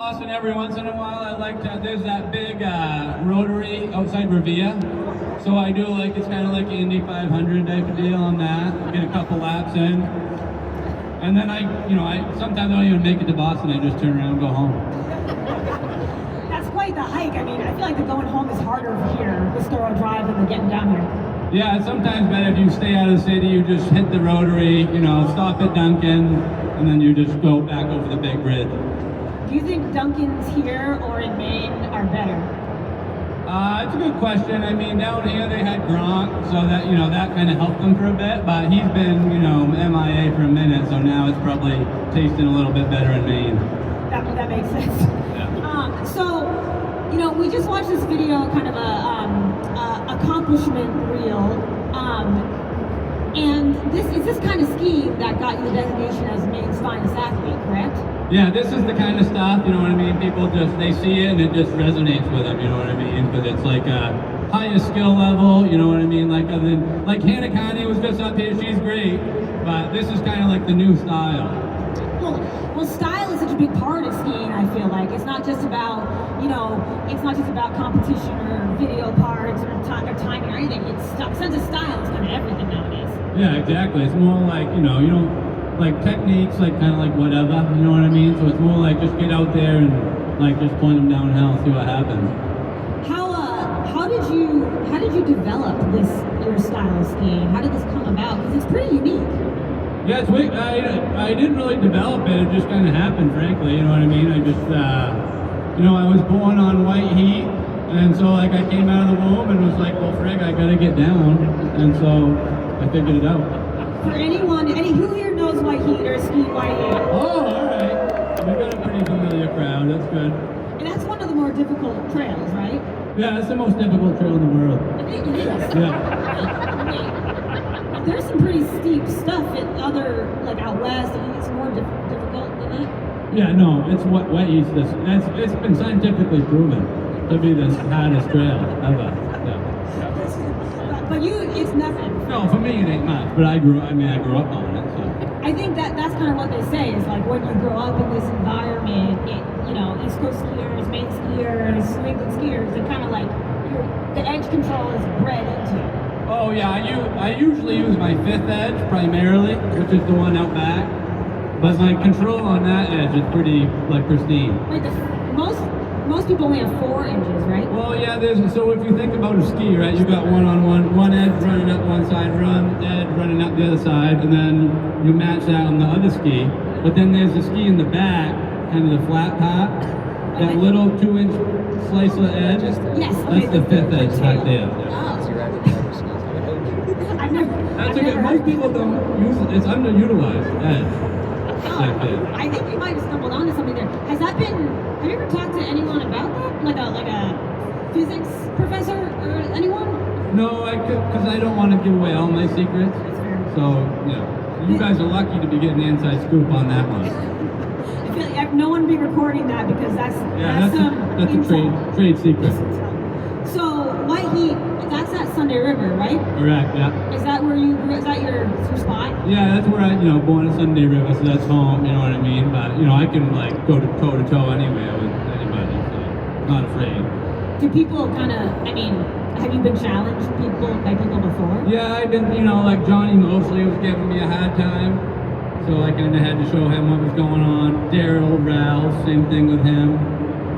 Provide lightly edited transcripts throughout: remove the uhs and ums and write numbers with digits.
Austin, every once in a while, I like to, there's that big rotary outside Revere. So I do like, it's kind of like Indy 500 type of deal on that. Get a couple laps in. And then sometimes I don't even make it to Boston, I just turn around and go home. That's quite the hike. I mean, I feel like the going home is harder here, the Storrow Drive, than the getting down here. Yeah, it's sometimes better if you stay out of the city, you just hit the rotary, stop at Duncan, and then you just go back over the big bridge. Do you think Duncan's here or in Maine are better? It's a good question. I mean, down here they had Gronk, so that that kind of helped them for a bit. But he's been MIA for a minute, so now it's probably tasting a little bit better in Maine. That makes sense. Yeah. So we just watched this video, kind of a accomplishment reel, and this kind of skiing that got you the designation as Maine's finest athlete, correct? Yeah, this is the kind of stuff, you know what I mean? People they see it and it just resonates with them, you know what I mean? Because it's like a highest skill level, you know what I mean? Like Hannah Connie was just up here, she's great, but this is kind of like the new style. Well, style is such a big part of skiing, I feel like. It's not just about, it's not just about competition or video parts or timing or anything. Sense of style is kind of everything nowadays. Yeah, exactly. It's more like, you don't, like techniques, like kind of like whatever, you know what I mean? So it's more like just get out there and like just point them downhill and see what happens. How did you develop your style of skiing? How did this come about? Because it's pretty unique. Yeah, it's weird. I didn't really develop it. It just kind of happened, frankly. You know what I mean? I just, I was born on white heat, and so like I came out of the womb and was like, well, frig, I gotta get down, and so I figured it out. For who here knows white heat or ski white heat? Oh, all right. We got a pretty familiar crowd. That's good. And that's one of the more difficult trails, right? Yeah, it's the most difficult trail in the world. It is. Yeah. There's some pretty steep stuff out west. I think it's more difficult than it. Yeah, no, it's wet east. It's been scientifically proven to be the hardest trail ever. Yeah. But it's nothing. No, for me it ain't much. But I grew up on it. So. I think that's kind of what they say is like when you grow up in this environment, East Coast skiers, Maine skiers, New England skiers, it kind of like the edge control is bred into you. Oh yeah, I usually use my fifth edge primarily, which is the one out back. But my control on that edge is pretty pristine. Wait, most people only have 4 edges, right? Well, yeah. So if you think about a ski, right, you got one edge running up one side, edge running up the other side, and then you match that on the other ski. But then there's a ski in the back, kind of the flat part, that little 2-inch slice of edge. Yes. That's the fifth edge right there. Most people don't use it. It's underutilized edge. I think you might have stumbled onto something there. Have you ever talked to anyone about that? Like a physics professor or anyone? No, because I don't want to give away all my secrets. So, you guys are lucky to be getting the inside scoop on that one. I feel like no one be recording that because that's a trade secret. So, White Heat, that's at Sunday River, right? Correct, yeah. Is that your spot? Yeah, that's where born at Sunday River, so that's home, you know what I mean? But, I can go to toe-to-toe anywhere with anybody, so not afraid. Do people have you been challenged by people before? Yeah, I've been, like Johnny mostly was giving me a hard time, so I kind of had to show him what was going on. Daryl, Ralph, same thing with him.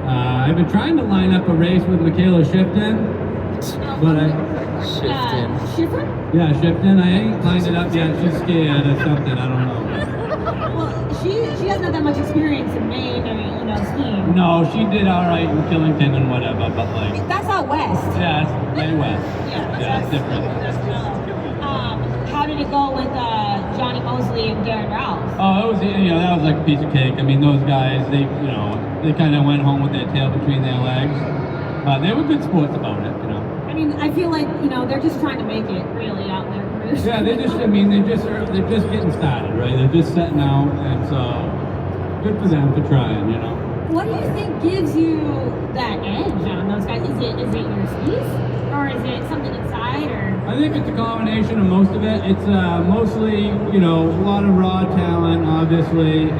I've been trying to line up a race with Michaela Shifton, but Shifton? Yeah, Shifton. I ain't lined it up yet. She's scared or something. I don't know. Well, she doesn't have that much experience in Maine or skiing. No, she did all right in Killington and whatever, but that's out west. Yeah, it's way west. Yeah, it's different. How did it go with Johnny Mosley and Darren Ralph? Oh, it was that was like a piece of cake. I mean, those guys, they kind of went home with their tail between their legs, but they were good sports about it. I mean, I feel like they're just trying to make it really out in their careers. Yeah, they're just getting started, right? They're just setting out, and so good for them for trying, What do you think gives you that edge on those guys? Is it your skis, or is it something inside, or? I think it's a combination of most of it. It's mostly, a lot of raw talent, obviously.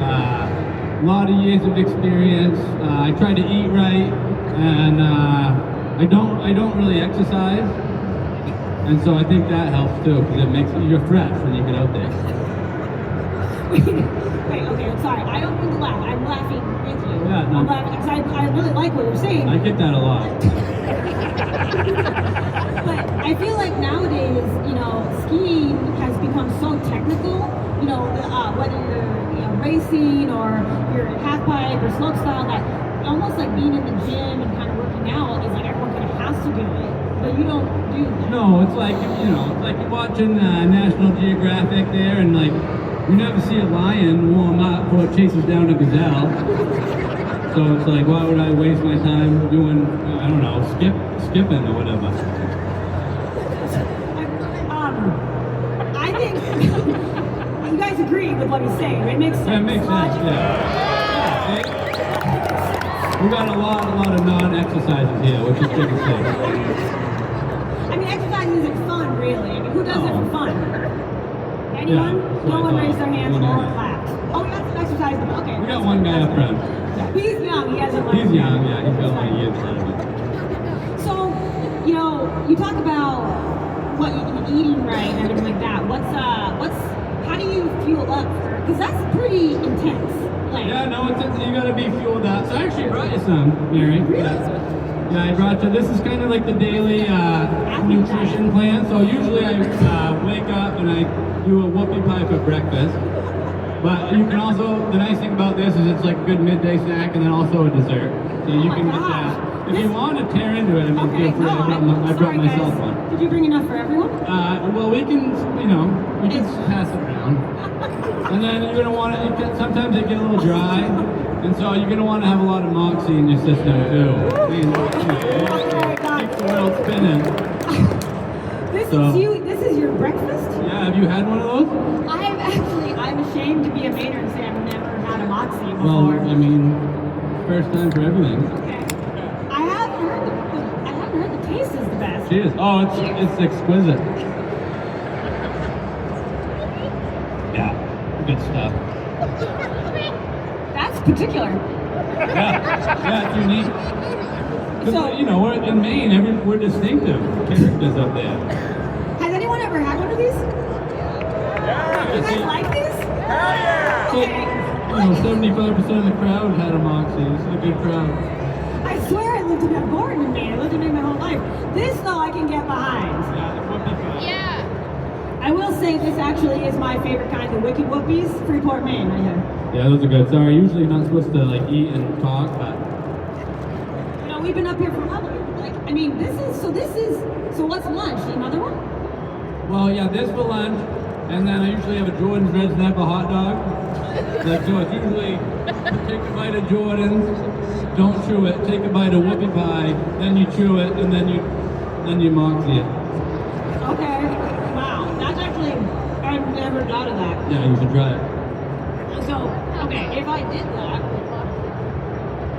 a lot of years of experience. I try to eat right, and I don't really exercise, and so I think that helps too because it makes you're fresh when you get out there. Wait, okay, I'm sorry. I don't mean to laugh. I'm laughing with you. Yeah, no. I'm laughing because I really like what you're saying. I get that a lot. But I feel like nowadays, you know, skiing has become so technical. You know, whether you're racing or you're half pipe or slope style, that almost like being in the gym and kind of working out is like everyone kind of has to do it, but you don't do that. No, it's like it's like you're watching National Geographic there, and like you never see a lion warm up before it chases down a gazelle. So it's like, why would I waste my time doing I don't know skipping or whatever? I think you guys agree with what he's saying. It makes sense. Yeah, it makes sense. Yeah. We got a lot of non-exercises here, which is good to see. I mean, exercising isn't fun, really. I mean, who does it for fun? Anyone? Yeah, No one raised their hands or Yeah. clapped. Oh, we got some exercise. Okay. We got one guy up front. He's young. He hasn't learned. He's yet. young, yeah. He's got a lot of years out of it. So, you know, you talk about what you're eating right and everything like that. How do you fuel up for? Because that's pretty intense. Like, Yeah, no, you gotta be fueled up. So I actually brought you some, Mary. Yeah, I brought you. This is kind of like the daily nutrition plan. So usually I wake up and I do a whoopie pie for breakfast. But you can also, the nice thing about this is it's like a good midday snack and then also a dessert. So you can get that. If you want to tear into it, I mean, feel free. I brought myself one. Did you bring enough for everyone? Well, we can pass it around. And then you're gonna want to. Sometimes they get a little dry, and so you're gonna want to have a lot of moxie in your system too. I mean, keep the world spinning. This is your breakfast? Yeah, have you had one of those? I'm ashamed to be a Mainer and say I've never had a moxie before. Well, I mean, first time for everything. Okay. I haven't heard the taste is the best. Cheers. Oh, it's exquisite. Yeah, good stuff. That's particular. Yeah, it's unique. 'Cause, So, you know, we're in Maine. We're distinctive characters up there. has anyone ever had one of these? You guys like these? So, Okay. you know, 75% of the crowd had a moxie. This is a good crowd. I swear I lived in a born in Maine. I lived in Maine my whole life. This though I can get behind. Yeah, the whoopie pie. Yeah. I will say this actually is my favorite kind, the Wiki Whoopies, Freeport, Maine, right here. Yeah, those are good. Sorry, usually you're not supposed to like eat and talk, but You know, we've been up here for public. Like, I mean, so what's lunch? Another one? well, yeah, this for lunch, and then I usually have a Jordan's Red Snapper hot dog. Like, so it's usually take a bite of Jordan's, don't chew it, take a bite of whoopie pie, then you chew it, and then you moxie it. Okay. Wow. That's actually, I've never thought of that. Yeah, you should try it. So, okay, if I did that,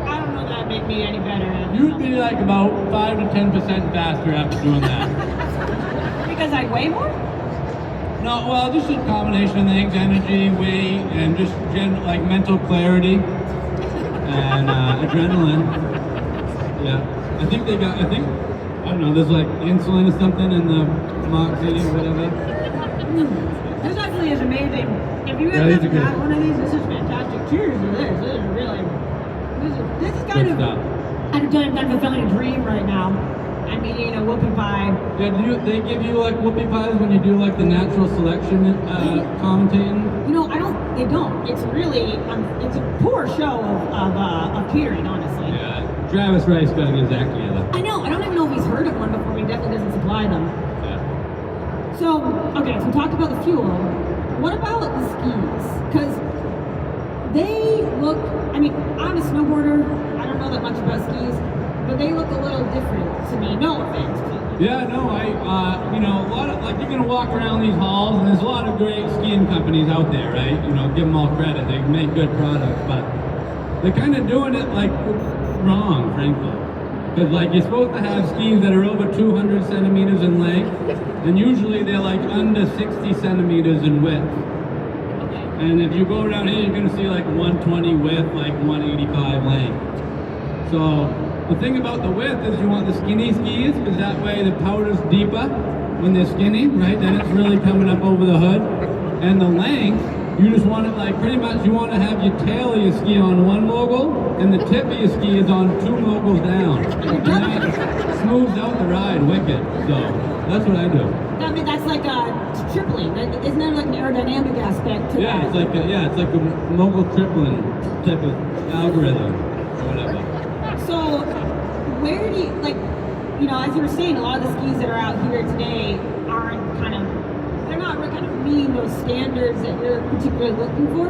I don't know if that'd make me any better. You'd be like about 5 to 10% faster after doing that. Because I weigh more? No, well, just a combination of things: energy, weight, and just like mental clarity and adrenaline. Yeah, I think I don't know. There's like insulin or something in the moxie or whatever. This actually is amazing. If you Yeah, guys these are haven't good. had one of these, this is fantastic. Cheers to this. This is kind Good of, stuff. I'm fulfilling a dream right now. I'm eating a whoopie pie. Yeah, they give you like whoopie pies when you do like the natural selection commentating? You know, they don't. It's really, it's a poor show of catering, honestly. Yeah, Travis Rice got to get Zach together. I know, I don't even know if he's heard of one before. He definitely doesn't supply them. Yeah. So, okay, so we talked about the fuel. What about the skis? Because they look, I mean, I'm a snowboarder. I don't know that much about skis, but they look a little different to me. No offense. Yeah, no, a lot of, like, you're gonna walk around these halls, and there's a lot of great skiing companies out there, right? You know, give them all credit, they make good products, but they're kind of doing it, like, wrong, frankly. Because, like, you're supposed to have skis that are over 200 centimeters in length, and usually they're, like, under 60 centimeters in width. And if you go around here, you're gonna see like 120 width, like 185 length. So the thing about the width is you want the skinny skis, because that way the powder's deeper when they're skinny, right? Then it's really coming up over the hood. And the length, you just want it like pretty much you want to have your tail of your ski on one mogul and the tip of your ski is on 2 moguls down. And that smooths out the ride wicked. So that's what I do. I mean, that's like tripling. Isn't there like an aerodynamic aspect to Yeah, that? it's like a mogul tripling type of algorithm or whatever. So where do you, like, you know, as you were saying, a lot of the skis that are out here today aren't they're not kind of meeting those standards that you're particularly looking for.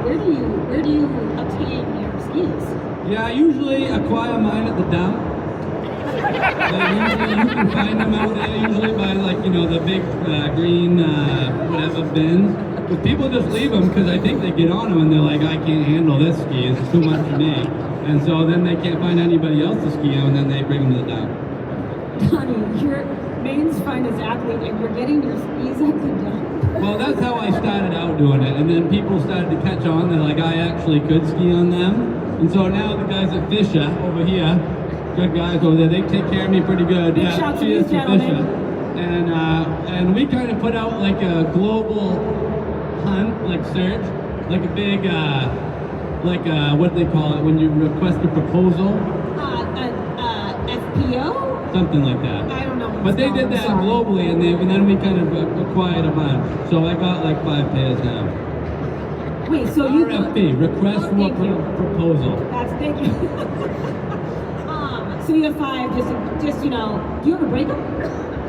Where do you obtain your skis? Yeah, I usually acquire mine at the dump. Usually you can find them out there usually by like, you know, the big green whatever bins. But people just leave them because I think they get on them and they're like, I can't handle this ski, it's too much for me. And so then they can't find anybody else to ski on and then they bring them to the dump. Donny, you're Maine's finest athlete and you're getting your skis at the dump. Well, that's how I started out doing it, and then people started to catch on that like I actually could ski on them. And so now the guys at Fisher over here, good guys over there, they take care of me pretty good. Big shout to cheers these to gentlemen. Fisher. And we kind of put out like a global hunt, like search, like a big, what do they call it when you request a proposal? FPO? Something like that. I don't know. What But it's they called, did I'm that sorry. globally, and then we kind of acquired a bunch. So I got like 5 pairs now. Wait, so you RFP, request for thank you. proposal. That's thank you. So you have 5, just you know, do you ever break them?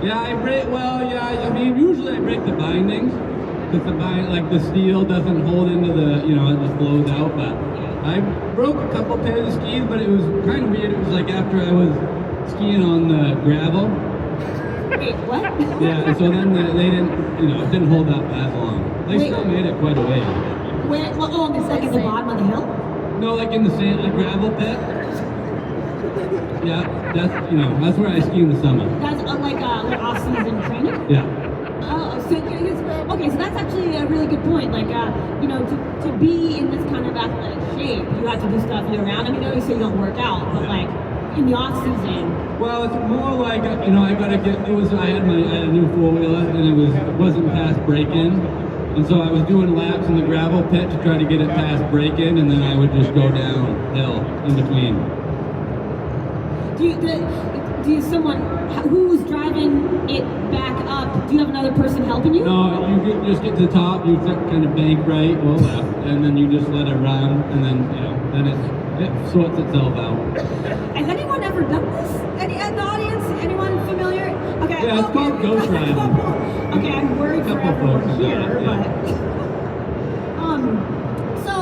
Yeah, I mean, usually I break the bindings, because the steel doesn't hold into the, you know, it just blows out, but I broke a couple pairs of skis, but it was kind of weird. It was like after I was skiing on the gravel. Wait, what? Yeah, and so then they didn't, you know, it didn't hold up as long. They Wait. still made it quite a ways. Where? Well, oh, it's like at the bottom of the hill. No, like in the sand, the gravel pit. Yeah, that's where I ski in the summer. That's like off-season training. Yeah. Oh, okay, so that's actually a really good point. Like, you know, to be in this kind of athletic shape, you have to do stuff year round. I mean, I know you say you don't work out, but like in the off season. Well, it's more like, you know, I had a new 4-wheeler and it wasn't past break-in. And so I was doing laps in the gravel pit to try to get it past break-in, and then I would just go downhill in between. Do you someone who's driving it back up? Do you have another person helping you? No, you just get to the top, you kind of bank right or left, and then you just let it run, and then, you know, then it sorts itself out. Has anyone ever done this? Any in the audience? Anyone familiar? Okay. Yeah, it's called ghost riding. Okay, I'm worried for Couple everyone folks here, got it, yeah. So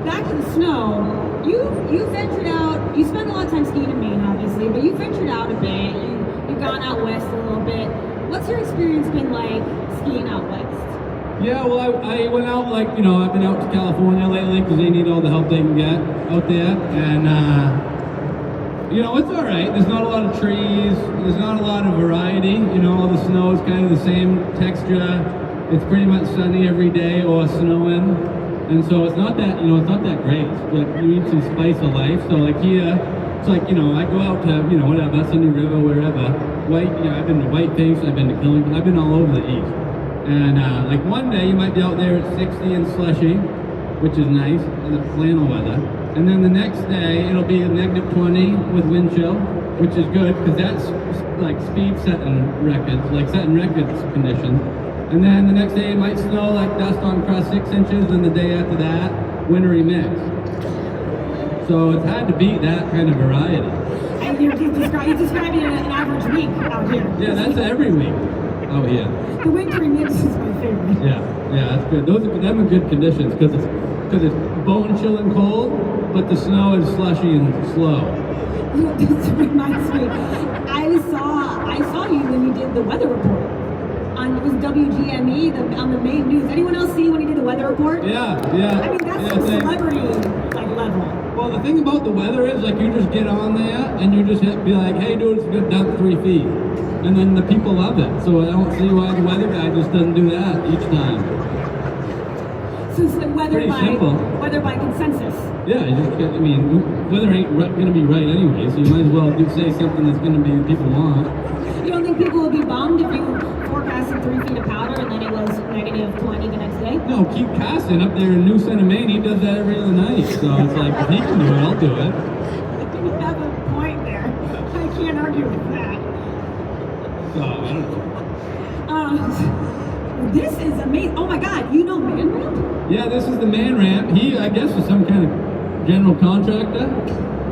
back to the snow. You ventured out. You spent a lot of time skiing in Maine, obviously, but you ventured out a bit. You've gone out west a little bit. What's your experience been like skiing out west? Yeah, well, I went out, like, you know, I've been out to California lately because they need all the help they can get out there, and you know, it's all right. There's not a lot of trees. There's not a lot of variety. You know, all the snow is kind of the same texture. It's pretty much sunny every day or snowing. And so it's not that, you know, it's not that great. But you need some spice of life. So like here, it's like, you know, I go out to, you know, whatever, Sunny River, wherever. I've been to Whiteface, I've been to Killington, I've been all over the east. And like one day you might be out there at 60 and slushy, which is nice, and it's flannel weather. And then the next day it'll be a -20 with wind chill, which is good because that's like speed setting records, like setting records conditions. And then the next day it might snow like dust on crust 6 inches, and the day after that, wintry mix. So it's hard to beat that kind of variety. And you're describing an average week out here. Yeah, that's every week out here. The wintry mix is my favorite. Yeah, that's good. Them are good conditions because it's bone chilling cold, but the snow is slushy and slow. This reminds me, I saw you when you did the weather report. It was WGME on the main news. Anyone else see when he did the weather report? Yeah. I mean, that's some celebrity like level. Well, the thing about the weather is, like, you just get on there and you just be like, hey, dude, it's gonna dump 3 feet. And then the people love it. So I don't see why the weather guy just doesn't do that each time. So it's like Pretty simple. whether by consensus. Yeah, you just get, I mean, weather ain't going to be right anyway, so you might as well say something that's going to be people want. You don't think people would be bummed if you forecasted 3 feet of powder and then it was negative 20 the next day? No, keep casting up there in New Center, Maine. He does that every other night. So it's like, if he can do it, I'll do it. You have a point there. I can't argue with that. So, I don't know. This is amazing. Oh my God, you know Man Ramp? Yeah, this is the man ramp. He, I guess, is some kind of general contractor.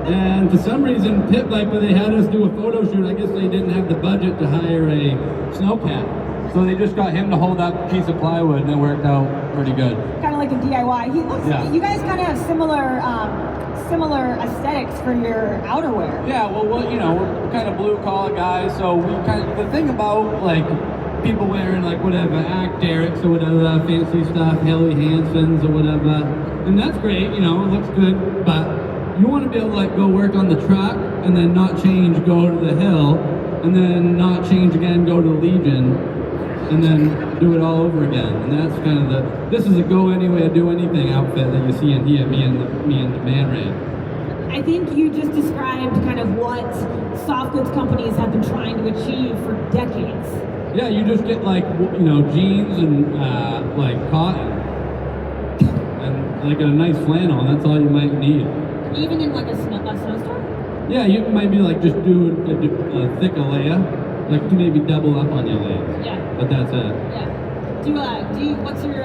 And for some reason, Pit Viper, they had us do a photo shoot. I guess they didn't have the budget to hire a snowcat. So they just got him to hold up a piece of plywood, and it worked out pretty good. Kind of like a DIY. He looks. Yeah. You guys kind of have similar aesthetics for your outerwear. Yeah, well, we're kind of blue collar guys, so we the thing about like people wearing like whatever Act Derek's or whatever fancy stuff, Helly Hansen's or whatever, and that's great, it looks good, but you want to be able to like go work on the truck and then not change, go to the hill, and then not change again, go to Legion, and then do it all over again. And that's kind of this is a go anywhere, do anything outfit that you see in here, me and the man ramp. I think you just described kind of what soft goods companies have been trying to achieve for decades. Yeah, you just get like, jeans and like cotton and like a nice flannel, and that's all you might need. Even in like a snowstorm? Yeah, you might be like just do a thicker layer, like maybe double up on your layers. Yeah. But that's it. Yeah. What's your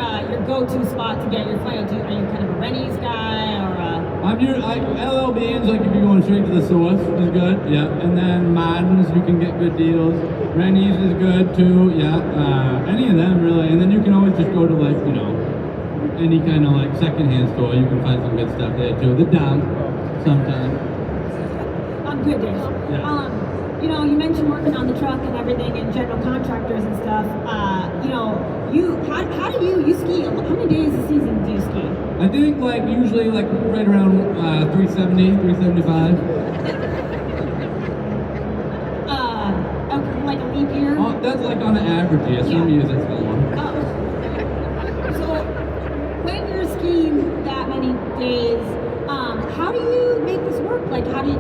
go-to spot to get your flannel? Are you kind of a Rennie's guy or LL Beans, like if you're going straight to the source, is good. Yeah. And then Martin's, you can get good deals. Rennie's is good too. Yeah. Any of them really. And then you can always just go to like any kind of like secondhand store. You can find some good stuff there too. The dump sometimes. On good days. Yeah. You mentioned working on the truck and everything and general contractors and stuff. How do you ski? How many days a season do you ski? I think like usually like right around 370, 375. Like a leap year? Oh, that's like on an average year. Some years it's more. So when you're skiing that many days, how do you make this work? Like how do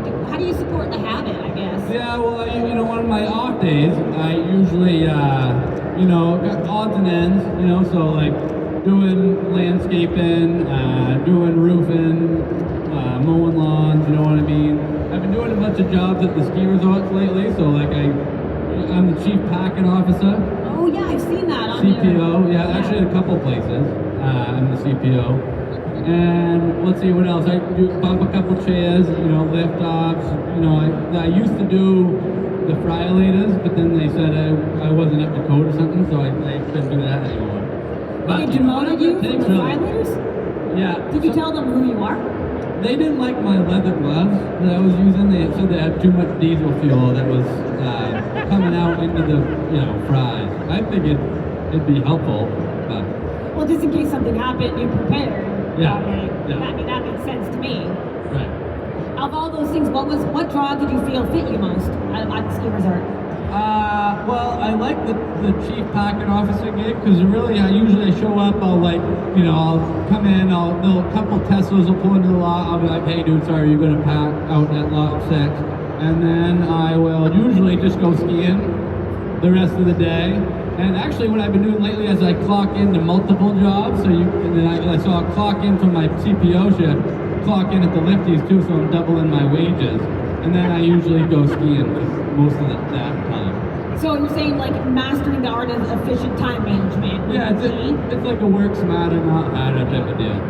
you support the habit, I guess? Yeah, well, on my off days, I usually, got odds and ends, so like doing landscaping, doing roofing, mowing lawns, you know what I mean? I've been doing a bunch of jobs at the ski resorts lately, so like I'm the chief packing officer. Oh yeah, I've seen that on CPO, yeah, actually a couple places. I'm the CPO. And let's see what else. I do bump a couple chairs, lift offs. I used to do the friolators, but then they said I wasn't up to code or something, so I couldn't do that anymore. But they demoted you from the friolators? Yeah. Did you tell them who you are? They didn't like my leather gloves that I was using. They said they had too much diesel fuel that was coming out into the fries. I figured it'd be helpful, but well, just in case something happened, you're prepared. Yeah. I mean, that makes sense to me. Right. Of all those things, what draw did you feel fit you most at the ski resort? Well, I like the chief packing officer gig because really, I usually show up. I'll come in. A couple Teslas will pull into the lot. I'll be like, hey, dude, sorry, you're gonna pack out at lot 6, and then I will usually just go skiing the rest of the day. And actually, what I've been doing lately is I clock into multiple jobs. So I'll clock in from my CPO shift, clock in at the lifties too, so I'm doubling my wages. And then I usually go skiing most of that time. So you're saying like mastering the art of efficient time management? Yeah, it's like a work smarter, not harder type of deal.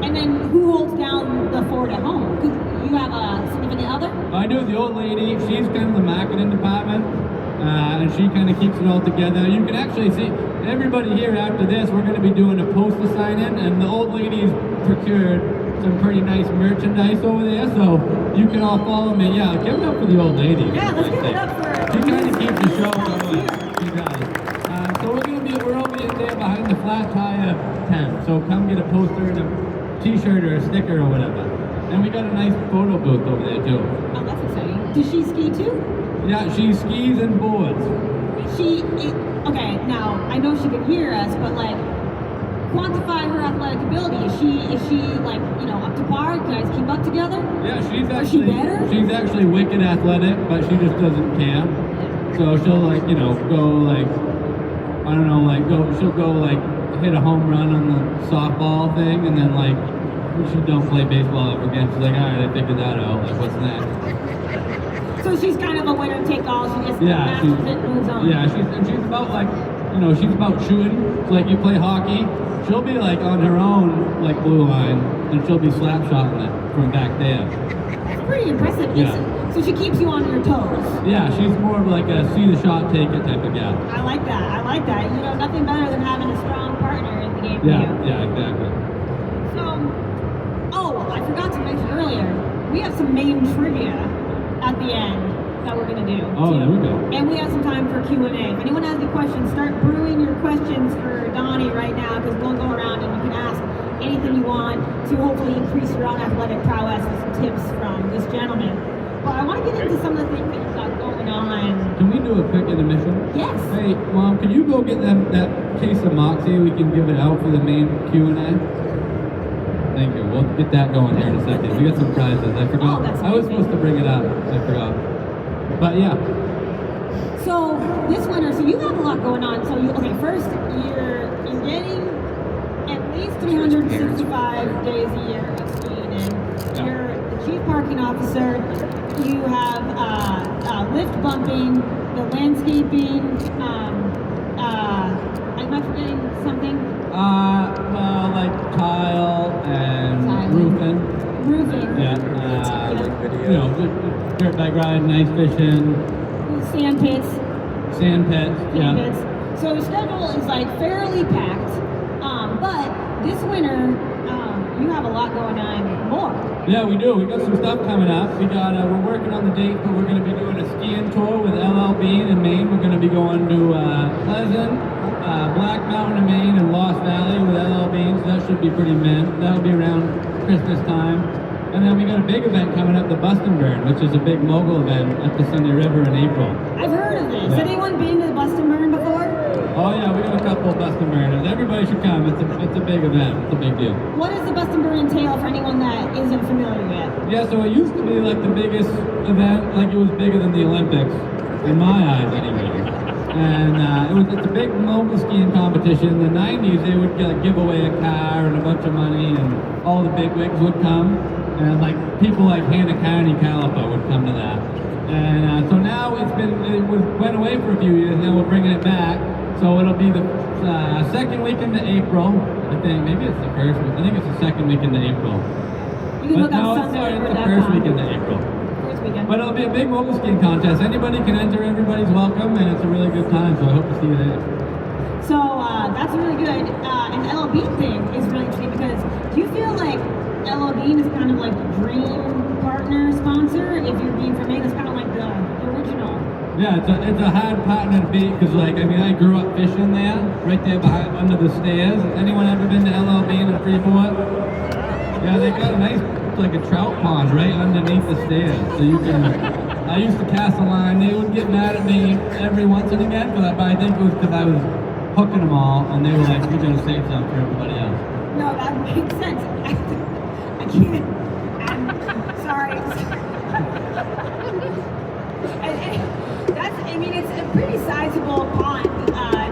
And then who holds down the fort at home? You have a significant other? I do. The old lady, she's kind of the marketing department. And she kind of keeps it all together. You can actually see everybody here after this. We're going to be doing a poster sign-in, and the old lady's procured some pretty nice merchandise over there, so you can all follow me. Yeah, give it up for the old lady. Yeah, let's give it up for her. She kind of keeps the show going. She does. So we're over there behind the flat tire tent. So come get a poster and a T-shirt or a sticker or whatever. And we got a nice photo booth over there too. Oh, that's exciting. Does she ski too? Yeah, she skis and boards. Okay, now, I know she can hear us, but like, quantify her athletic ability. Is she like, you know, up to par? You guys keep up together? Yeah, she's Is she better? actually wicked athletic, but she just doesn't care. So she'll like, you know, go like, I don't know, like she'll go like hit a home run on the softball thing, and then like she don't play baseball ever again. She's like, all right, I figured that out. Like, what's next? So she's kind of a winner take all. She just Yeah, masters it and moves on. Yeah, she's about like, you know, she's about shooting. So like you play hockey, she'll be like on her own like blue line, and she'll be slap shotting it from back there. That's pretty impressive. Yeah. So she keeps you on your toes. Yeah, she's more of like a see the shot, take it type of gal. I like that. I like that. You know, nothing better than having a strong partner in the game. Yeah, for you. yeah, exactly. So, I forgot to mention earlier, we have some main trivia at the end that we're gonna do. Oh, too. there we go. And we have some time for Q&A. If anyone has any questions, start brewing your questions for Donny right now, because we'll go around and you can ask anything you want to hopefully increase your own athletic prowess with some tips from this gentleman. But I want to get into some of the things that you've got going on. Can we do a quick intermission? Yes. Hey, Mom, can you go get them that case of Moxie? We can give it out for the main Q&A. Thank you. We'll get that going here in a second. We got some prizes. I forgot. Oh, that's I was amazing. supposed to bring it up. I forgot. But yeah. So this winter, so you have a lot going on. So first you're getting at least 365 days a year of skiing in. Yeah. You're the chief parking officer. You have lift bumping, the landscaping. Am I forgetting something? Well, like tile and roofing. Roofing. Yeah. You know, dirt bike riding, ice fishing, Sand pits. sand pits. Yeah. Minutes. So the schedule is like fairly packed, but this winter you have a lot going on more. Yeah, we do. We got some stuff coming up. We're working on the date, but we're going to be doing a skiing tour with LL Bean in Maine. We're going to be going to Pleasant, Black Mountain in Maine, and Lost Valley with LL Bean. So that should be pretty mint. That'll be around Christmas time. And then we got a big event coming up, the Bustin' Burn, which is a big mogul event at the Sunday River in April. I've heard of this. Yeah. Has anyone been to the Bustin' Burn before? Oh yeah, we got a couple of Bustin' Burners. Everybody should come. It's a big event. It's a big deal. What does the Bustin' Burn entail for anyone that isn't familiar with? Yeah, so it used to be like the biggest event, like it was bigger than the Olympics, in my eyes anyway. And it's a big mogul skiing competition. In the 90s, they would give away a car and a bunch of money, and all the bigwigs would come. And like people like Hannah County, Calico would come to that. And so now went away for a few years. Now we're bringing it back. So it'll be the second weekend of April. I think maybe it's the first. I think it's the second weekend of April. You can look no, on it's the first weekend of April. First weekend. But it'll be a big mogul skiing contest. Anybody can enter. Everybody's welcome, and it's a really good time. So I hope to see you there. So that's really good. And the LL Bean thing is really interesting because do you feel like LL Bean is kind of like the dream partner sponsor? If you're being from Maine, it's kind of like the original. Yeah, it's a hard partner to beat because I grew up fishing there, right there behind under the stairs. Anyone ever been to LL Bean in Freeport? Yeah, they got a nice like a trout pond right underneath the stairs, so you can. I used to cast a line. They would get mad at me every once and again, but I think it was because I was hooking them all, and they were like, "We're gonna save some for everybody else." No, that makes sense. I can't. I'm sorry. It's a pretty sizable pond,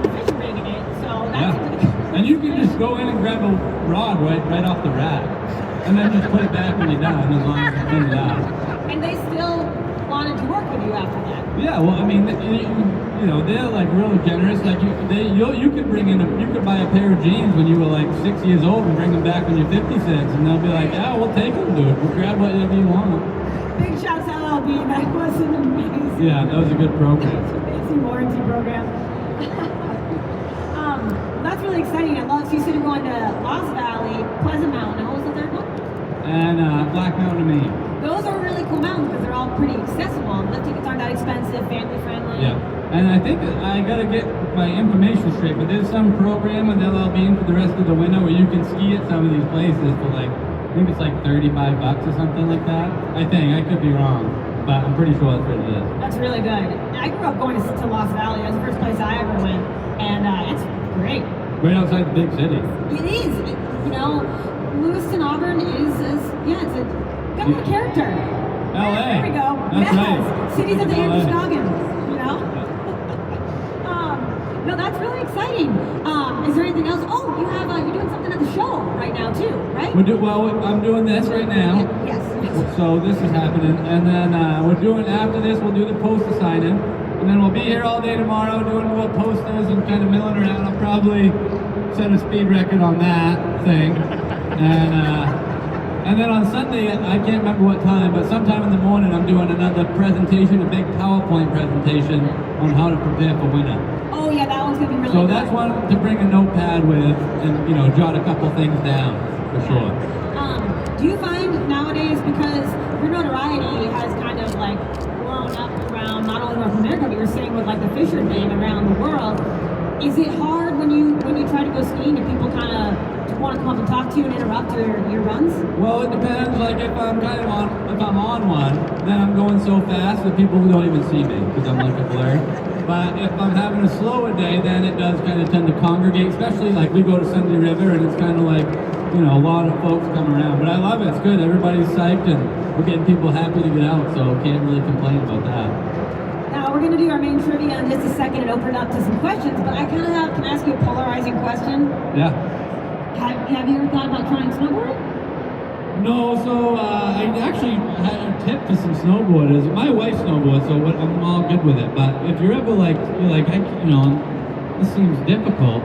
fish rigging it, so that's Yeah. And you can just go in and grab a rod right off the rack, and then just put it back when you're done, as long as you clean it out. And they still wanted to work with you after that. Yeah, well, I mean, you know, they're like real generous. Like you could you could buy a pair of jeans when you were like 6 years old and bring them back when you're 56, and they'll be like, yeah, we'll take them, dude. We'll grab whatever you want. Big shouts to LLB. That was an amazing. Yeah, that was a good program. Amazing warranty program. That's really exciting. I love. So you said you're going to Lost Valley, Pleasant Mountain, and what was the third one? And Black Mountain, Maine. Those are really cool mountains because they're all pretty accessible. Lift tickets aren't that expensive, family friendly. Yeah, and I think I gotta get my information straight, but there's some program with LL Bean for the rest of the winter where you can ski at some of these places for like, I think it's like $35 or something like that. I think, I could be wrong, but I'm pretty sure that's what it is. That's really good. I grew up going to Lost Valley. That's the first place I ever went, and it's great. Right outside the big city. It is. You know, Lewiston, Auburn is yeah, it's a got a character. LA. There we go. That's yes. right. Cities of the LA. Androscoggin, you know? No, that's really exciting. Is there anything else? Oh, you have, you're doing something at the show right now too, right? Well, I'm doing this right now. Yes. So this is happening. And then we're doing, after this, we'll do the poster signing. And then we'll be here all day tomorrow doing more posters and kind of milling around. I'll probably set a speed record on that thing. And then on Sunday, I can't remember what time, but sometime in the morning, I'm doing another presentation, a big PowerPoint presentation on how to prepare for winter. Oh yeah, that one's gonna be really So good. that's one to bring a notepad with and, you know, jot a couple things down, for sure. Do you find nowadays, because your notoriety has kind of like blown up around not only North America, but you're saying with like the Fisher name around the world, is it hard when you try to go skiing and people kind of want to come up and talk to you and interrupt your runs? Well, it depends. Like if I'm on one, then I'm going so fast that people don't even see me because I'm like a blur. But if I'm having a slower day, then it does kind of tend to congregate. Especially like we go to Sunday River, and it's kind of like, you know, a lot of folks come around. But I love it. It's good. Everybody's psyched, and we're getting people happy to get out. So can't really complain about that. Now we're going to do our main trivia in just a second and open it up to some questions. But I kind of can I ask you a polarizing question. Yeah. Have you ever thought about trying snowboarding? No, so I actually had a tip to some snowboarders. My wife snowboards, so I'm all good with it. But if you're ever like, this seems difficult,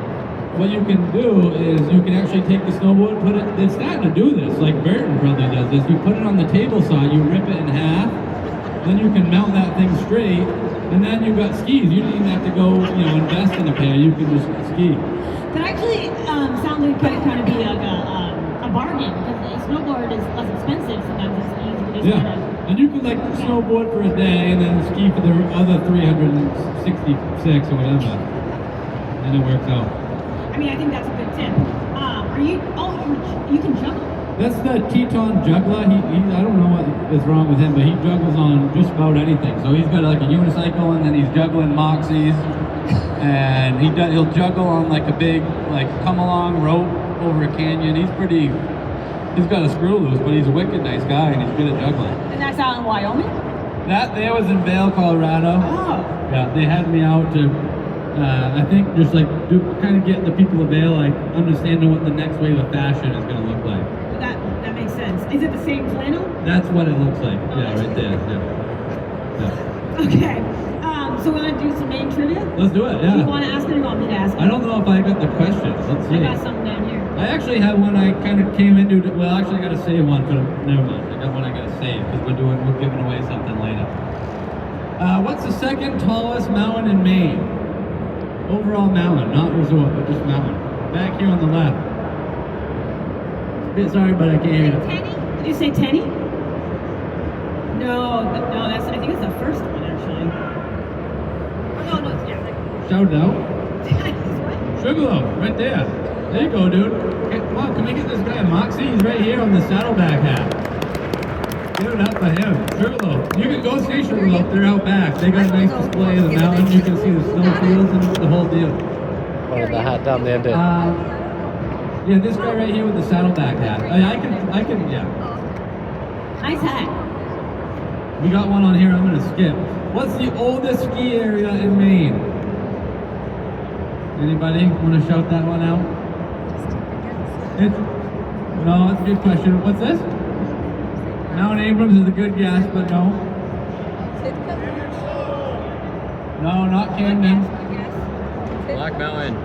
what you can do is you can actually take the snowboard, put it, they're starting to do this, like Burton probably does this. You put it on the table saw, you rip it in half, then you can mount that thing straight, and then you've got skis. You don't even have to go, invest in a pair, you can just ski. That actually sounds like could kind of be like a bargain, because a snowboard is less expensive. Sometimes it's easy to just kind of... And you can like snowboard for a day and then ski for the other 366 or whatever, and it works out. I mean, I think that's a good tip. You can juggle. That's the Teton juggler. He I don't know what is wrong with him, but he juggles on just about anything. So he's got like a unicycle, and then he's juggling moxies, and he'll juggle on like a big come along rope over a canyon. He's got a screw loose, but he's a wicked nice guy, and he's good at juggling. And that's out in Wyoming? That there was in Vail, Colorado. Oh. Yeah, they had me out to, I think just kind of get the people of Vail understanding what the next wave of fashion is going to look like. That makes sense. Is it the same flannel? That's what it looks like. Yeah, right there. Yeah. Okay. So we want to do some main trivia? Let's do it, yeah. Do you want to ask it or you want me to ask it? I don't know if I got the questions. Let's see. I got something down here. I actually have one I kind of came into. Well, actually, I got to save one, but never mind. I got one I got to save because we're giving away something later. What's the second tallest mountain in Maine? Overall mountain, not resort, but just mountain. Back here on the left. Sorry, but I can't hear you. Tenny? Did you say Tenny? No, I think it's the first one actually. No, it's yeah. Shout it out. Sugarloaf, right there. There you go, dude. Okay, come on, can we get this guy a Moxie? He's right here on the saddleback hat. Give it up for him. Sugarloaf. You can go see Sugarloaf. They're out back. They got a nice display of the mountain. You can see the snowfields and the whole deal. Oh, the hat down there, dude. Yeah, this guy right here with the saddleback hat. I can, yeah. Nice hat. We got one on here I'm gonna skip. What's the oldest ski area in Maine? Anybody want to shout that one out? No, that's a good question. What's this? Mount Abrams is a good guess, but no. No, not Camden. Black Mountain.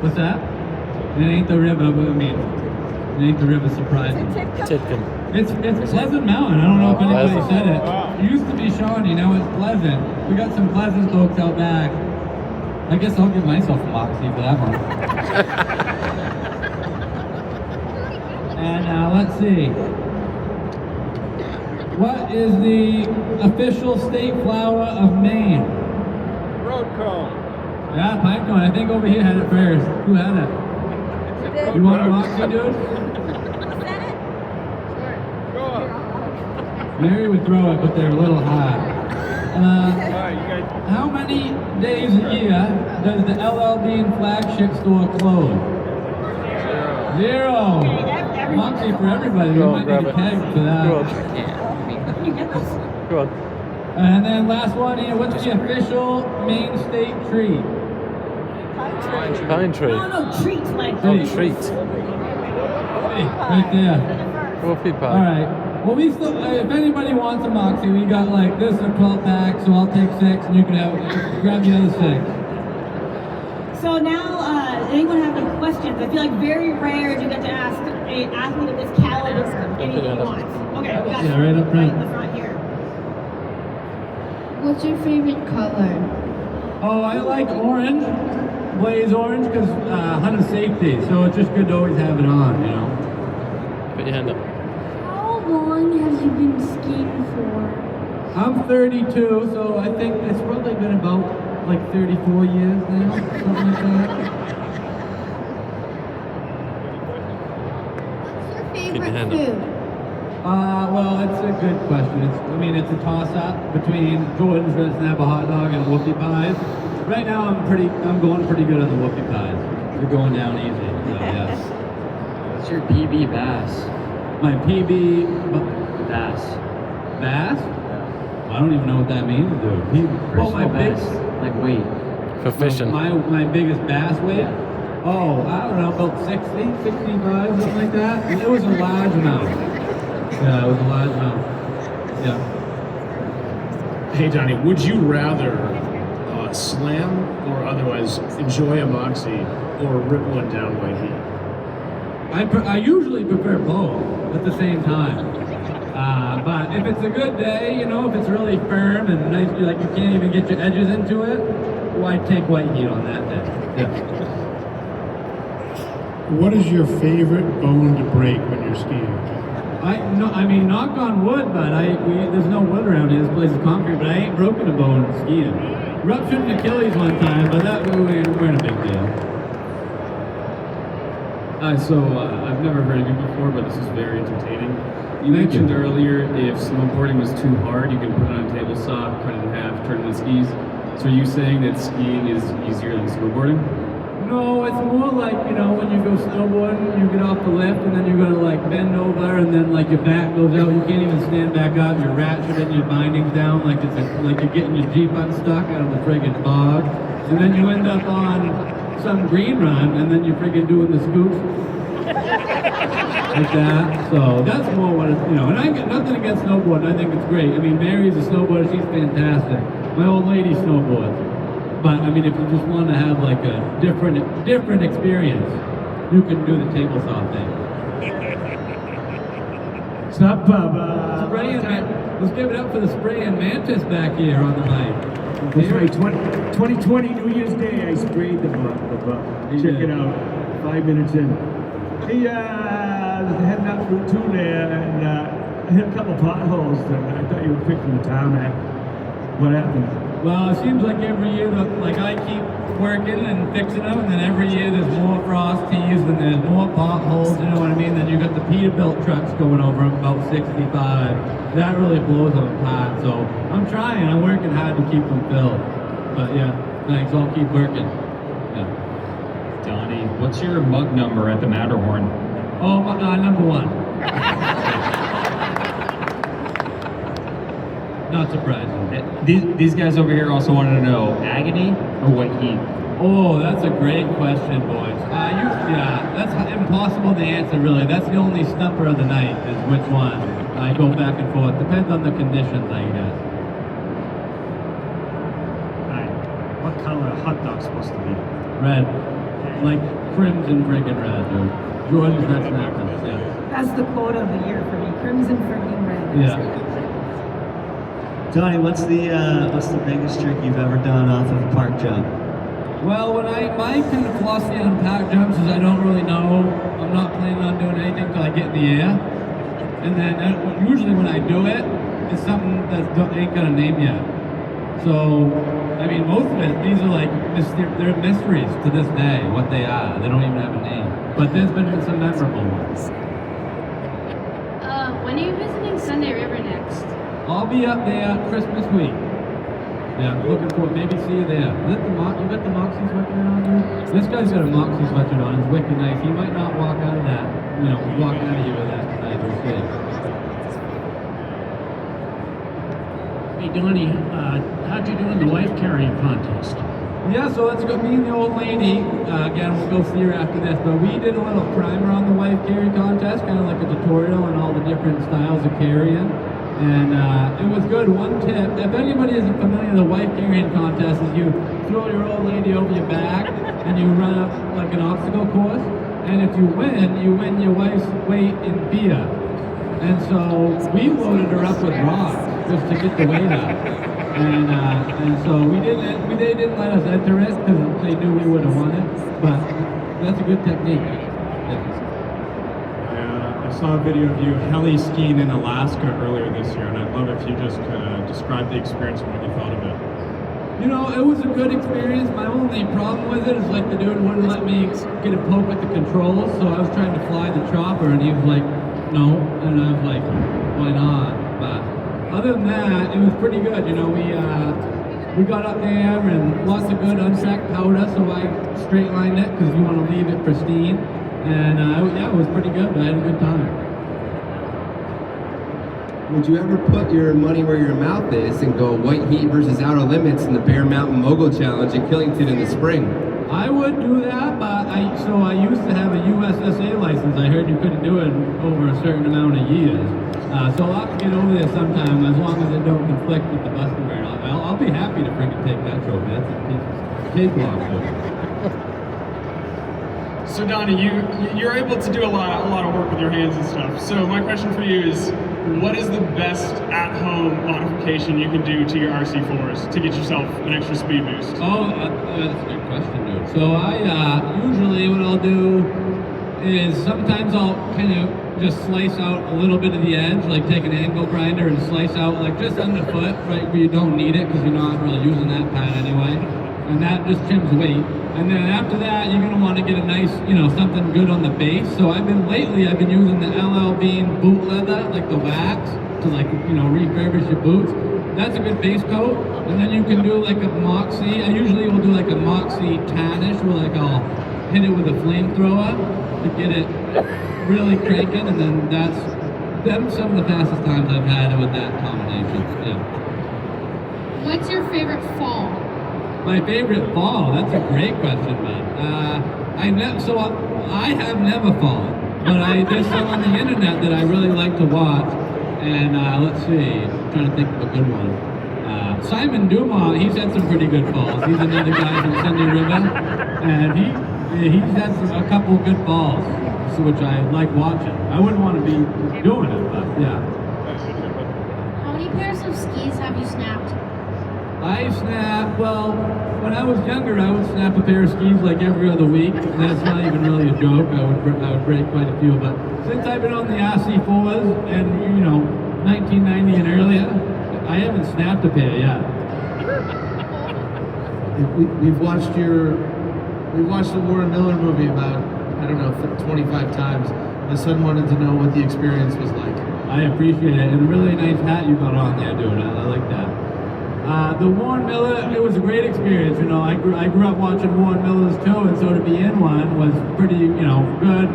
What's that? It ain't the river, but it ain't the river, surprising. Titcomb. It's Pleasant Mountain. I don't know if anybody Pleasant. said it. It used to be Shawnee, now it's Pleasant. We got some Pleasant folks out back. I guess I'll give myself a Moxie for that one. And let's see. What is the official state flower of Maine? Road cone. Yeah, pine cone. I think over here had it first. Who had it? You want a Moxie, dude? Mary would throw it, but they're a little high. Alright, you guys. How many days a year does the LLD and flagship store close? Zero. Moxie for everybody. We Go on, might grab need a it. tag for that. Go on. You get this? Go on. And then last one here. What's the official Maine state tree? Pine tree. No, treat like. Oh, treat. Hey, right there. Whoopie pie. All right. Well, we still. If anybody wants a Moxie, we got like this is a 12 pack, so I'll take 6, and you can grab the other 6. So now, anyone have any questions? I feel like very rare do you get to ask an athlete of this caliber anything you want. Okay, we got Yeah, right up front. in the front here. What's your favorite color? Oh, I like orange, blaze orange, because hunter safety. So it's just good to always have it on, you know. Put your hand up. How long have you been skiing for? I'm 32, so I think it's probably been about like 34 years now, something like that. What's your Keep your favorite hand up. food? Well, it's a good question. It's a toss-up between Jordan's Red Snapper hot dog and whoopie pies. Right now, I'm going pretty good on the whoopie pies. They're going down easy. So, yeah. What's your PB bass? My PB Bass. bass. I don't even know what that means, dude. Oh, my big. bass. Like weight. For fishing. My biggest bass weight. Oh, I don't know, about 60, 65, something like that. It was a large amount. Yeah, it was a large amount. Yeah. Hey Donny, would you rather slam or otherwise enjoy a Moxie or rip one down white heat? I usually prefer both at the same time. But if it's a good day, you know, if it's really firm and nice, like you can't even get your edges into it, well, I'd take white heat on that day. Yeah. What is your favorite bone to break when you're skiing? I mean, knock on wood, but there's no wood around here. This place is concrete, but I ain't broken a bone skiing. Ruptured an Achilles one time, but that we're in a big deal. I've never heard of you before, but this is very entertaining. You mentioned earlier if snowboarding was too hard, you can put it on a table saw, cut it in half, turn it into skis. So are you saying that skiing is easier than snowboarding? No, it's more like, you know, when you go snowboarding, you get off the lift and then you're gonna like bend over and then like your back goes out, you can't even stand back up, you're ratcheting your bindings down like like you're getting your Jeep unstuck out of the friggin' bog. And then you end up on some green run and then you're friggin' doing the scoops. Like that. So that's more what it's, you know, and I got nothing against snowboarding, I think it's great. I mean, Mary's a snowboarder, she's fantastic. My old lady snowboards. But I mean, if you just want to have like a different experience, you can do the table saw thing. Stop, Let's give it up for the spray and mantis back here on the mic. That's right, 2020 New Year's Day, I sprayed the buck. Check it out, 5 minutes in. He heading up Route 2 there and hit a couple potholes and I thought you were fixing the tarmac. What happened? Well, it seems like every year, like I keep working and fixing them, and then every year there's more frost tees and there's more potholes, you know what I mean? Then you got the Peterbilt trucks going over them about 65. That really blows them apart, so I'm trying, I'm working hard to keep them filled. But yeah, thanks, I'll keep working. Yeah. Donny, what's your mug number at the Matterhorn? Oh, number 1. Not surprising. These guys over here also wanted to know, agony or white heat? Oh, that's a great question, boys. That's impossible to answer, really. That's the only stumper of the night, is which one. I go back and forth. Depends on the conditions, I guess. Alright, what color a hot dog supposed to be? Red. Like crimson friggin' red, dude. Jordan's Red Snappers, yeah. That's the quote of the year for me. Crimson freaking red. Yeah. Donny, what's the biggest trick you've ever done off of a park jump? Well, my kind of philosophy on park jumps is I don't really know. I'm not planning on doing anything until I get in the air. And then usually when I do it, it's something that ain't got a name yet. So, I mean, most of it, these are like, they're mysteries to this day, what they are. They don't even have a name. But there's been some memorable ones. When are you visiting Sunday River next? I'll be up there Christmas week. Yeah, looking forward. Maybe see you there. Is that you got the Moxie sweatshirt on, dude? This guy's got a Moxie sweatshirt on. It's wicked nice. He might not walk out of that, walk out of here with that tonight. We'll see. Hey, Donny, how'd you do in the wife carrying contest? Yeah, so let's go. Me and the old lady, again, we'll go see her after this, but we did a little primer on the wife carry contest, kind of like a tutorial on all the different styles of carrying. And it was good. One tip, if anybody isn't familiar with the wife carrying contest, is you throw your old lady over your back and you run up like an obstacle course. And if you win your wife's weight in beer. And so we loaded her up with rocks just to get the weight up. And so they didn't let us enter it because they knew we would have won it. But that's a good technique. Yeah. I saw a video of you heli skiing in Alaska earlier this year, and I'd love if you just could describe the experience and what you thought of it. It was a good experience. My only problem with it is like the dude wouldn't let me get a poke at the controls, so I was trying to fly the chopper, and he was like, no, and I was like, why not? But other than that, it was pretty good. We got up there and lots of good untracked powder, so I straight lined it because you want to leave it pristine. And yeah, it was pretty good. I had a good time. Would you ever put your money where your mouth is and go White Heat versus Outer Limits in the Bear Mountain Mogul Challenge at Killington in the spring? I would do that, but I used to have a USSA license. I heard you couldn't do it over a certain amount of years. So I'll have to get over there sometime as long as it don't conflict with the Bustin' Bear. I'll be happy to freaking take that trophy. That's a piece of cakewalk, dude. So Donny, you're able to do a lot of work with your hands and stuff. So my question for you is, what is the best at-home modification you can do to your RC4s to get yourself an extra speed boost? Oh, that's a good question, dude. So I usually what I'll do is sometimes I'll kind of just slice out a little bit of the edge, like take an angle grinder and slice out like just underfoot, right where you don't need it because you're not really using that pad anyway. And that just trims weight. And then after that, you're gonna want to get a nice, something good on the base. So I've been using the LL Bean boot leather, like the wax, to refurbish your boots. That's a good base coat. And then you can do like a Moxie. I usually will do like a Moxie tannish, where like I'll hit it with a flamethrower to get it really cranking. And then that's some of the fastest times I've had with that combination. Yeah. What's your favorite fall? My favorite fall? That's a great question, man. I have never fallen, but there's some on the internet that I really like to watch. And let's see, I'm trying to think of a good one. Simon Dumont, he's had some pretty good falls. He's another guy from Cindy River, and he's had a couple good falls, which I like watching. I wouldn't want to be doing it, but yeah. How many pairs of skis have you snapped? When I was younger, I would snap a pair of skis like every other week. That's not even really a joke. I would break quite a few. But since I've been on the RC4s and 1990 and earlier, I haven't snapped a pair yet. We've watched the Warren Miller movie about 25 times. My son wanted to know what the experience was like. I appreciate it, and a really nice hat you got on there, dude. I like that. The Warren Miller, it was a great experience. I grew up watching Warren Millers too, and so to be in one was pretty, good.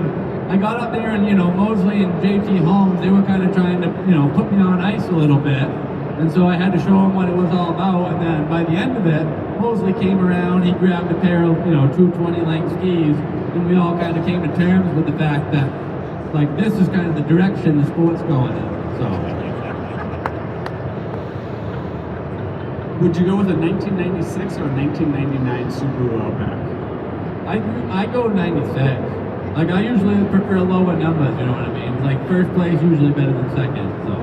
I got up there and, Mosley and JT Holmes, they were kind of trying to, put me on ice a little bit. And so I had to show them what it was all about. And then by the end of it, Mosley came around, he grabbed a pair of, 220 length skis, and we all kind of came to terms with the fact that, like, this is kind of the direction the sport's going in, so. Would you go with a 1996 or a 1999 Subaru Outback? I go 96. Like, I usually prefer lower numbers, you know what I mean? Like, first place usually better than second, so.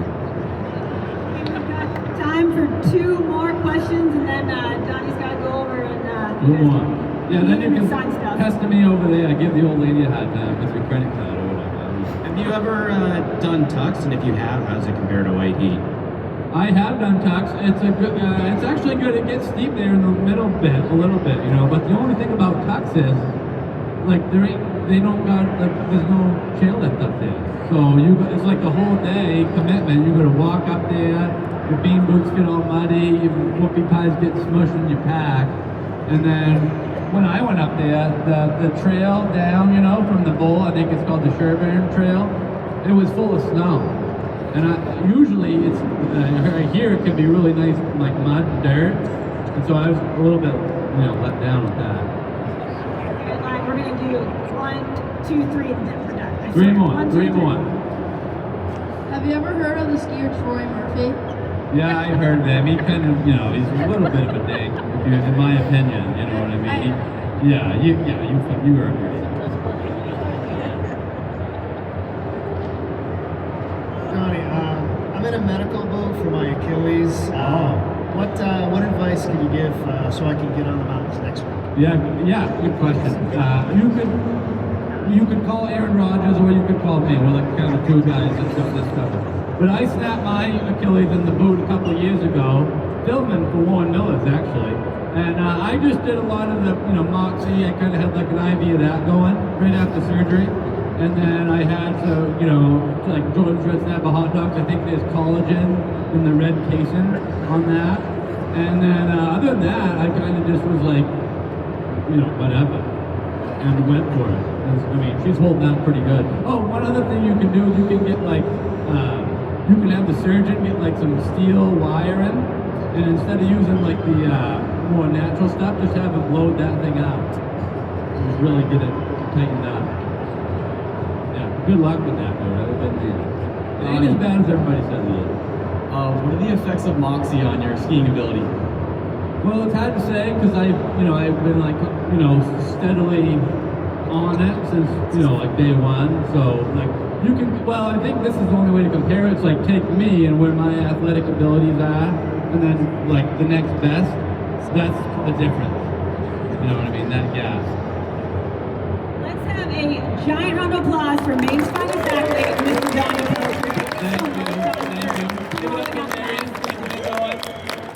We've got time for 2 more questions, and then Donny's got to go over and... 2 more. Yeah, then you can sign stuff. test me over there, give the old lady a hard time with your credit card or whatever. Have you ever done tucks? And if you have, how does it compare to White Heat? I have done tucks. It's actually good. It gets steep there in the middle bit, a little bit, But the only thing about tucks is, like, there's no chairlift up there. So it's like the whole day commitment. You got to walk up there, your bean boots get all muddy, your whoopie pies get smushed in your pack. And then when I went up there, the trail down, you know, from the bowl, I think it's called the Sherburne Trail, it was full of snow. And usually it's, right here it can be really nice, like mud, dirt. And so I was a little bit, you know, let down with that. And we're gonna do 1, 2, 3, and then we're done. I Three swear. more, 1, 2, three 3. more. Have you ever heard of the skier Troy Murphy? Yeah, I heard of him. He kind of, you know, he's a little bit of a dick, in my opinion. You know what I mean? You were right. Donny, I'm in a medical boat for my Achilles. What advice can you give so I can get on the mountains next week? Yeah, good question. You could call Aaron Rodgers or you could call me. We're like kind of two guys that got this covered. But I snapped my Achilles in the boot a couple of years ago, filming for Warren Miller's actually. And I just did a lot of the, you know, Moxie. I kind of had like an IV of that going right after surgery. And then I had to, you know, like Jordan's Red Snapper hot dogs. I think there's collagen in the red casing on that. And then other than that, I kind of just was like, you know, whatever. And went for it. I mean, she's holding out pretty good. Oh, one other thing you can do is you can get like, you can have the surgeon get like some steel wiring, and instead of using like the more natural stuff, just have him load that thing out. He's really good at tightening up. Yeah, good luck with that, though. It ain't as bad as everybody says it is. What are the effects of Moxie on your skiing ability? Well, it's hard to say because I've been like, you know, steadily on it since, you know, like day one. So like you can, well, I think this is the only way to compare it. It's like take me and where my athletic abilities are, and then like the next best. That's the difference. You know what I mean? That gap. Let's have a giant round of applause for Maine's finest athlete, Mr. Donny Pelletier. Thank you. Give it up for Marion. Keep it going.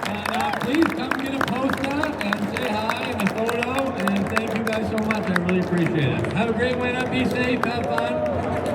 And please come get a poster and say hi and a photo. And thank you guys so much. I really appreciate it. Have a great way up. Be safe. Have fun.